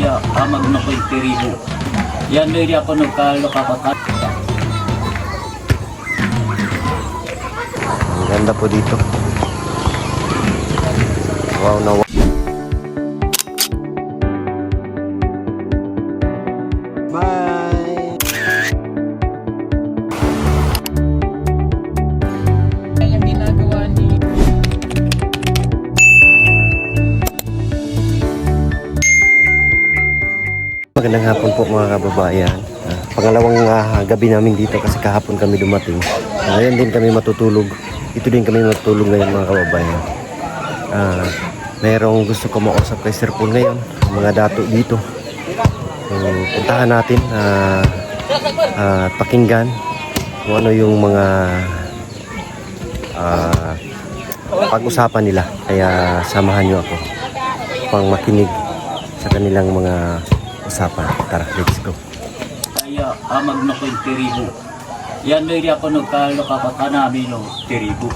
kaya amag na ko'y tiribo. Yan hindi ako nagkalo kapakat. Ang ganda po dito. Wow na wow. Bye! Yung ginagawa ni Magandang hapon po mga kababayan. Pangalawang gabi namin dito kasi kahapon kami dumating. Ngayon din kami matutulog. Ito din kami matutulog ngayon mga kababayan. Merong gusto ko mausap kay Sir Paul ngayon. Mga dato dito. Puntahan natin at pakinggan kung ano yung mga pag-usapan nila. Kaya samahan nyo ako pang makinig sa kanilang mga usapan. Tara, let's go. Kaya amag na ko'y tiribo. Yan hindi ako nagkalo kapakanami no tiribo.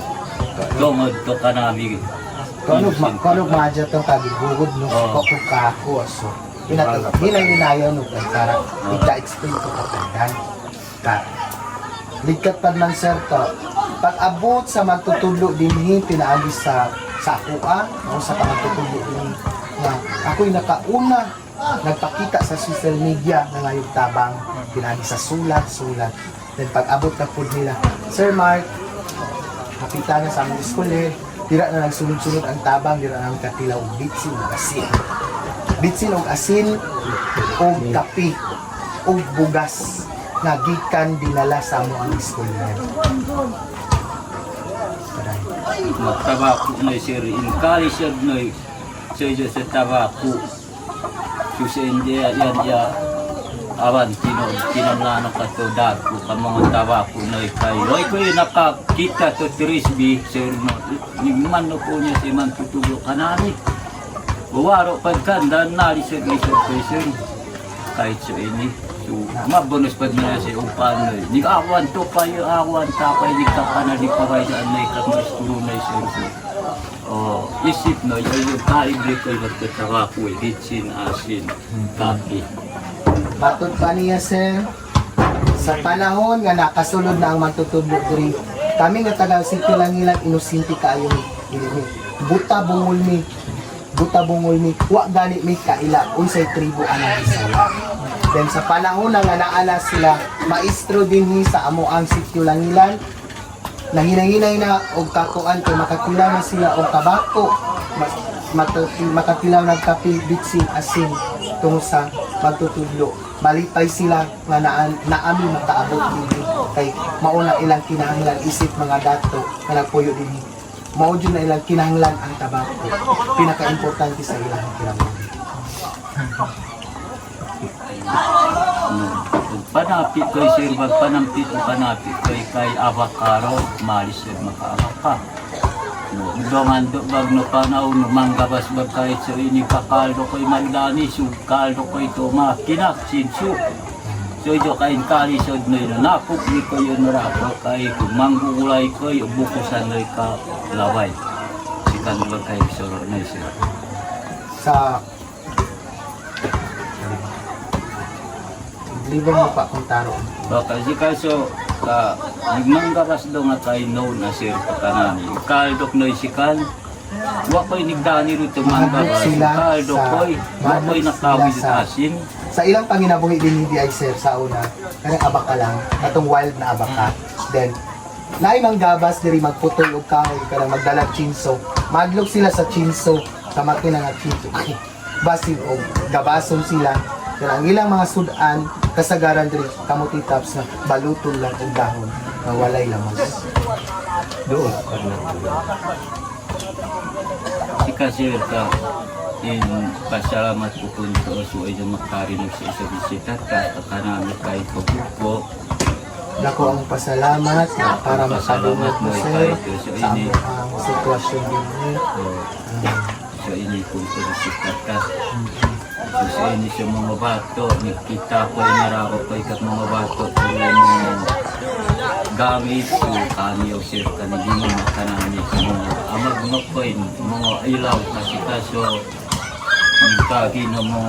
Tungod to kanami. Kanog madya itong kagigugod no kapag kako so hinay-hinayaw no para ika-explain ko kapagdan ka ligkat pa man sir to pag abot sa magtutulo din pinaagi sa akua o sa magtutulo din na ako'y nakauna nagpakita sa social media na ngayong tabang pinaagi sa sulat then pag abot na po nila Sir Mark kapita na sa aming school dira na nagsunod-sunod ang tabang, dira na katilaw bitsin o asin. Bitsin o asin o kapi o bugas na gikan dinala sa mo ang school na. Magtabako na sir. In college na sa tabako. Susa hindi yan awan tinamlano ka to dagko ka mga tabako na ikay. Loy ko yung nakakita to Trisby sir no. Nigman no po niya si man tutulo kanani. Buwaro pagkanda nari sir sir. Kahit so ini. So mabonus pa niya si upan. Nikawan to kayo awan tapay nikakanali pa kayo sa anay kakmasturo na sir. Isip no yung kaibre ko yung magtatabako hitsin asin kapi. Batod pa niya sir, sa panahon nga nakasulod na ang magtutudlo diri, kami nga taga Sitio Langilan inusinti kaayo ni buta bungol mi, wa gani mi kaila unsay tribo ana Bisaya. Then sa panahon na nga naala sila maestro dinhi sa amo ang Sitio Langilan, nanghinay-hinay na og kakuan kay makatilaw na sila og tabako, makatilaw ng kape, bitsin, asin tungo sa magtutudlo. Malipay sila nga naami makaabot din kay mauna ilang kinahanglan isip mga dato nga nagpuyo din. Mao jud na ilang kinahanglan ang tabako. Pinaka-importante sa ilang kinahanglan. Panapit ko sir panampit o panapit ko kay avocado malis sir makaabaka. Dongan do bag no panaw no manggabas bag kahit so ini kakaldo ko'y magdani su kaldo ko'y tumakinak sinsu so ito kain kalisod na yun napuk ni ko yun rapo kay manggulay ko'y bukusan na ka laway sikan bag kayo soro na siya Sa libo mo pa kung taro. baka si kaso nagmanggabas do nga kay no na sir pakanani kaldok noy sikal wa ko'y nigdani rito manggabas kaldo ko'y wa ko'y nakawid sa asin sa ilang panginabuhi din hindi ay sir sa una kanang abaka lang atong wild na abaka then naay manggabas diri magputol og kahoy kanang magdala chinso madlog sila sa chinso sa makina nga chinso basin og gabason sila then ang ilang mga sudan kasagaran diri kamuti tops na balutol lang og dahon na walay lamas doon si kasir ka in pasalamat ko kung ito so ay makarinig sa isa bisita ka kanami kay pagbuko dako ang pasalamat na para makadunot mo sir sa among sitwasyon din so ini kung bisita ka so ini sa mga bato nakita ko ay narako ko ikat mga bato kung mga gamit so kami o sir kanigin mga kanami mga amag mga coin mga ilaw kasi kaso kagino mo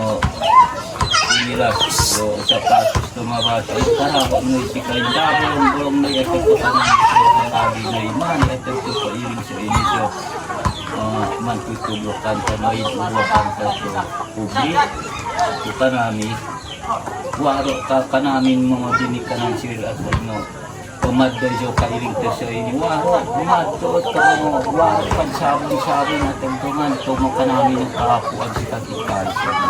inilas o sapatos tumabasa para ako mo isikay bulong na ito ko sa mga lagi na iman ito ko pa iring sa inisyo man tutulukan ka na ibuwakan ka sa publik ito ka namin waro ka namin mga dinikanan sila at ano pumadda jo ka iring ka sa ini waro matuot ka mo waro pagsabong-sabong na tagtungan tumo ka namin ang kakapuan si katikay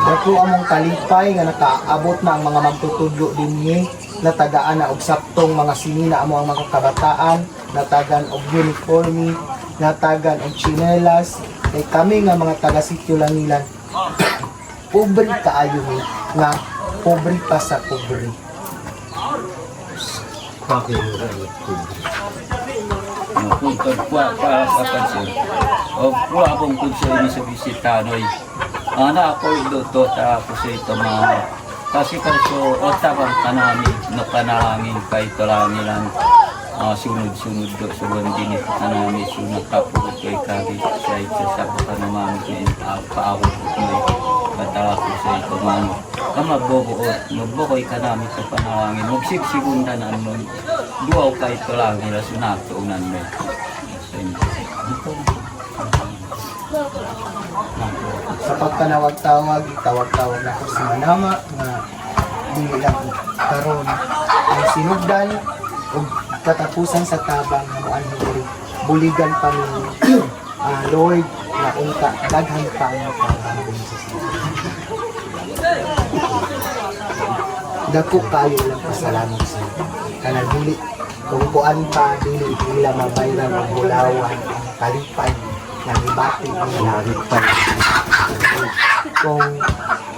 Dako among kalipay nga nakaabot na ang mga magtutudlo dinhi natagaan na og saptong mga sinina amo ang mga kabataan natagan og uniforme natagan og tsinelas kay kami nga mga taga Sitio Langilan pobre kaayo ni nga pobre pa sa pobre punta pa kapansin o kuha akong kunsa ini sa bisitanoy ako ito ako sa ito mga kasi kanso o tabang kanami na panalangin kay talangilan sunod-sunod do suwan din ito kanami sunod kapag kay kagi sa ito sa baka naman paawot ko katako sa ito man mabukoy kanami sa panalangin magsipsigunda na nun duaw kay talangilan sunato unan mo sa pagkanawag-tawag itawag-tawag na ko si Manama nga dili lang karon ang sinugdan ug katapusan sa tabang nga moan buligan pa ni Lord na unta daghan pa ang pagbangon sa sila. Dako kayo lang pasalamat sa kanang dili kung kuan pa dili nila mabayran ang bulawan ang kalipay na ibati ang kalipay kung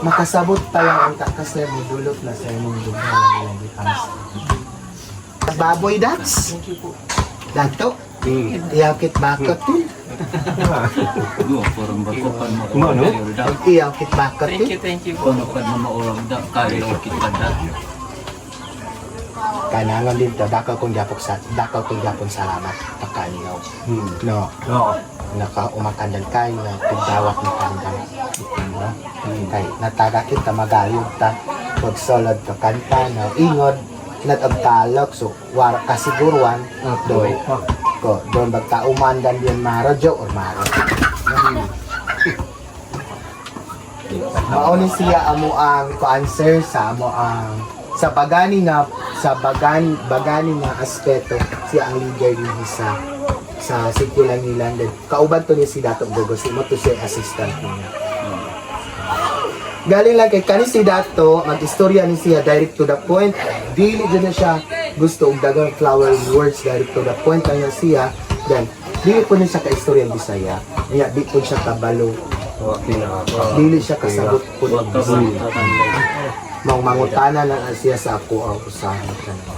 makasabot pa yung unta kasi modulot na sa imong duha ng defense. Baboy dats. Dato. Iyakit bakot din. parang batukan mo Iyakit bakot din. Thank you. kono ka na maurang da kaya kita da Kanangan din to dakaw kong japon salamat pakaninaw. No. Umakandan kayo na tigdawat ni kandang. No? Kay nataga kita magayod ta pagsolod ka kanta na ingod natagtalok so war kasiguruan doon magkaumandan din maradyo or maro. Mauni siya amo ang answer sa amo ang sa bagani nga aspeto siya ang leader din sa Sitio Langilan din. Kauban to ni si Dato Gogos mo to siya assistant niya. Galing lang kay kani si Dato, mag-istorya ni siya direct to the point. Dili din na siya gusto og dagang flower words direct to the point kaya siya. Then dili po niya ka istorya ng Bisaya. Kaya di po siya kabalo. Dili siya kasabot po ng Bisaya. Mangutana na siya sa ako ang usahan kanina.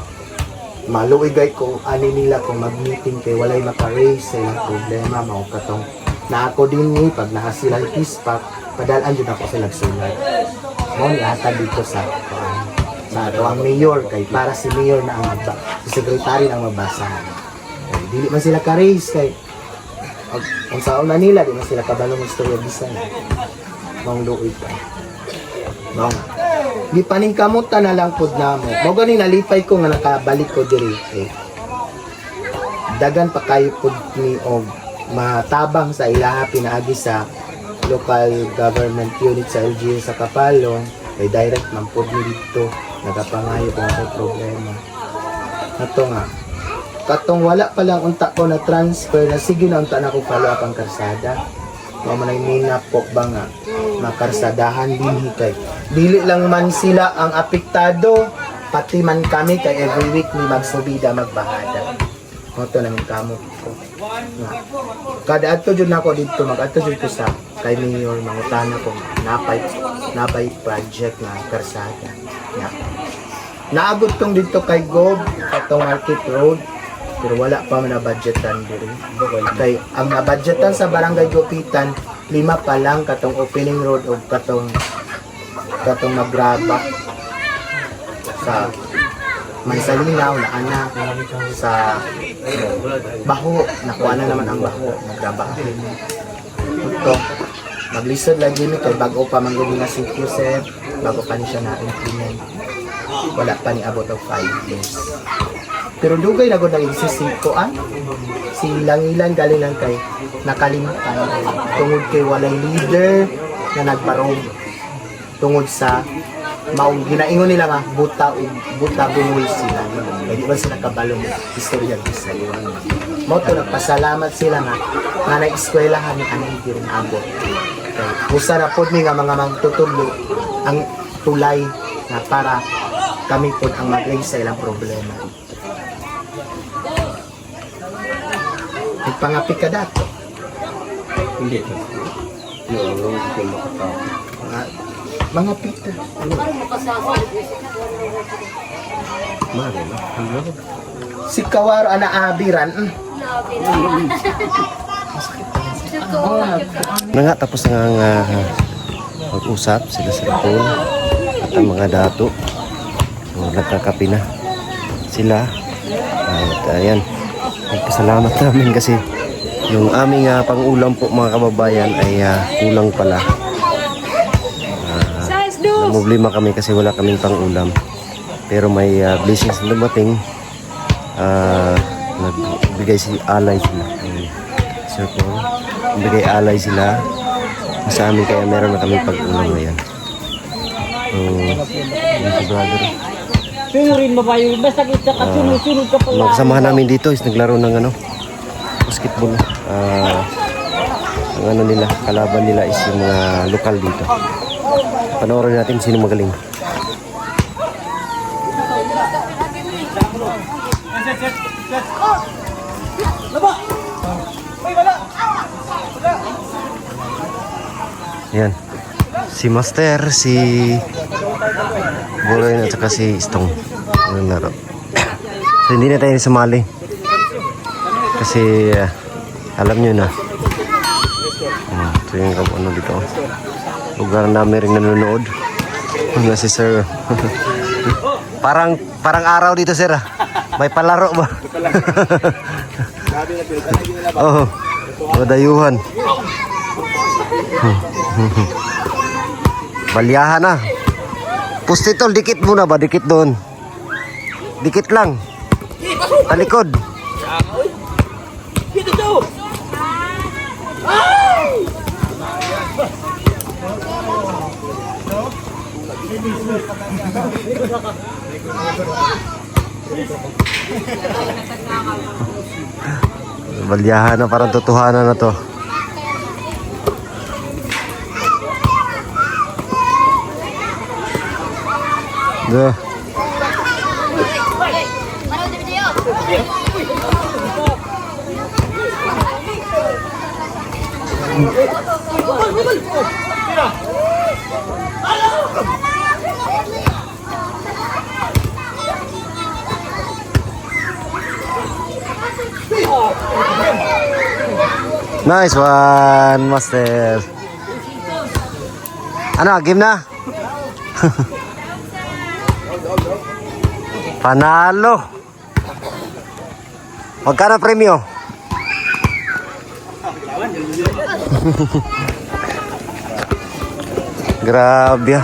Maluigay ko ani nila kung mag-meeting kay walay maka-raise sa ilang problema mao katong na ako din ni pag nakasilang pispak padalaan jud ako sila sulat mo ni ata dito sa ato ang mayor kay para si mayor na ang si secretary ang mabasahan kay dili man sila ka-raise kay ang saon na nila di man sila kabalo ng istorya bisan mong luoy pa mong di paningkamutan na lang pod namo. Mao gani nalipay ko nga nakabalik ko diri. Dagan pa kayo pod ni og matabang sa ilaha pinaagi sa local government unit sa LGU sa Kapalong kay direct man pod ni dito nagapangayo kung ano problema. Ato nga katong wala pa lang unta ko na transfer na sige na unta na ko follow up ang karsada. Mao man ay minapok ba nga makarsadahan din kay dili lang man sila ang apektado pati man kami kay every week ni magsubida magbahada mo to nang kamot ko kada adto jud nako dito mag-adto jud ko sa kay mayor mangutana ko napay project na karsada naabot tong dito kay Gob katong Market Road pero wala pa man na budgetan diri kay ang na-budgetan sa barangay Gupitan 5 pa lang katong opening road o katong magraba sa Mansalinaw na ana sa Baho nakuha na naman ang Baho nagraba ito maglisod lagi ni kay bago pa man gud nga sitio sir, bago pa ni siya na-implement. Wala pa ni abot of 5 years. Pero dugay na gud nag-exist si Langilan galing lang kay nakalimutan tungod kay walay leader na nagbarog tungod sa maong ginaingon nila nga buta bungol sila. Kaya di ba sila kabalo mo istorya sa iyo. Mo to nagpasalamat sila nga na-eskwelahan ni ani rin abot. Kay usa na pod mi nga mga magtutulo ang tulay na para kami pod ang mag-raise sa ilang problema. Nagpangapi ka dato. Hindi. Mga pita. Si Kawaro ana abiran. Na nga, tapos na nga mag-usap sila sa phone at ang mga dato. So, nagkakapi na sila. At ayan, nagpasalamat namin kasi yung aming pang-ulam po mga kababayan ay kulang pala. Namumblema kami kasi wala kaming pang-ulam. Pero may blessings na dumating. Nagbigay si alay sila. Sir Paul, nagbigay alay sila sa amin kaya meron na kaming pag-ulam ngayon. So, yun si brother. Pinurin mo ba yun? Basta kita kasunod-sunod ka pala. Mga kasamahan namin dito is naglaro ng basketball. Ang nila, kalaban nila is yung mga lokal dito. Panoorin natin sino magaling. Yan. Si Master, si Boren at saka si Stong. Ang laro. So, hindi na tayo sumali. Kasi alam nyo na. Ito yung ano dito. Lugar namin rin nanonood. Nga si Sir. parang araw dito sir. May palaro ba? Oh, madayuhan. Balyahan na. Pustitol, dikit muna ba? Dikit doon. Dikit lang. Talikod. Balyahan na, parang totohanan na to. Duh. Nice one, Master. Ano, game na? Panalo. Magkano premyo? Grabe.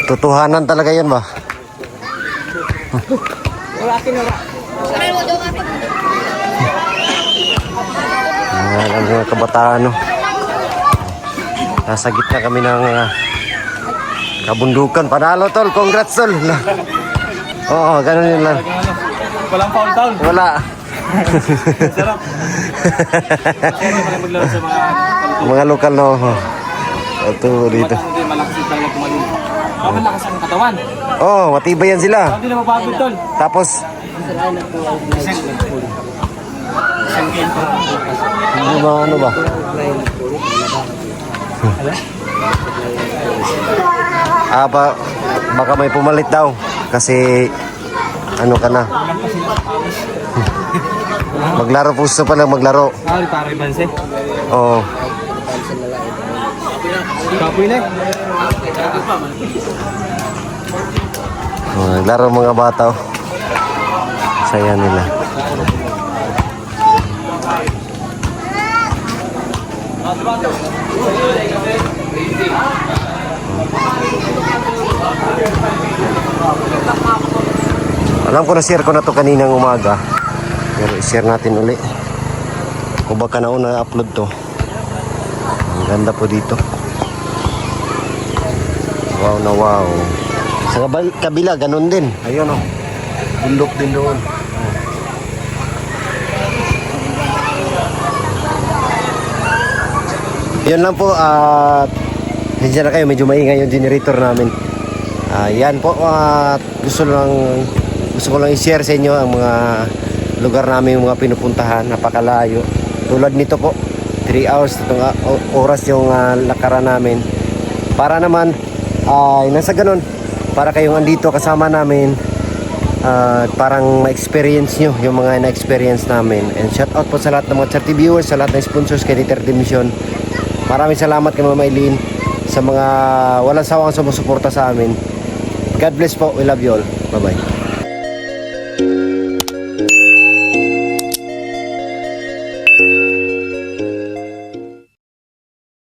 Totohanan talaga yan ba? Ang mga kabataan, no? Nasa gitna kami ng kabundukan. Panalo tol, congrats tol. Oo, ganun yun lang. Walang foul. Wala. Sarap. Maglaro sa mga lokal, no? Ito dito. Hindi malakas talaga tumalun. Malakas ang katawan. Oh, matibay yan sila. Hindi na mapagod tol. Tapos hindi ba ano ba? Baka may pumalit daw kasi ano ka na. Maglaro puso pa lang maglaro. Pare Banse. Oo. Kapoy na. Naglaro mga bata. Saya nila. Alam ko na-share ko na to kaninang umaga. Pero i-share natin uli. Kung baka nauna upload to. Ang ganda po dito. Wow na wow. Sa kabila, ganun din. Ayun o. Bundok din doon. Yun lang po. Hindi na kayo. Medyo maingay yung generator namin. Yan po. Gusto ko lang i-share sa inyo ang mga lugar namin, yung mga pinupuntahan. Napakalayo. Tulad nito po. 3 hours. Oras yung lakaran namin. Para naman nasa ganun, para kayong andito kasama namin, parang ma-experience nyo yung mga na-experience namin. And shout out po sa lahat ng mga charity viewers, sa lahat ng sponsors kay Dieter Dimission. Maraming salamat kay Mama Eileen sa mga walang sawang sumusuporta sa amin. God bless po, we love you all. Bye bye.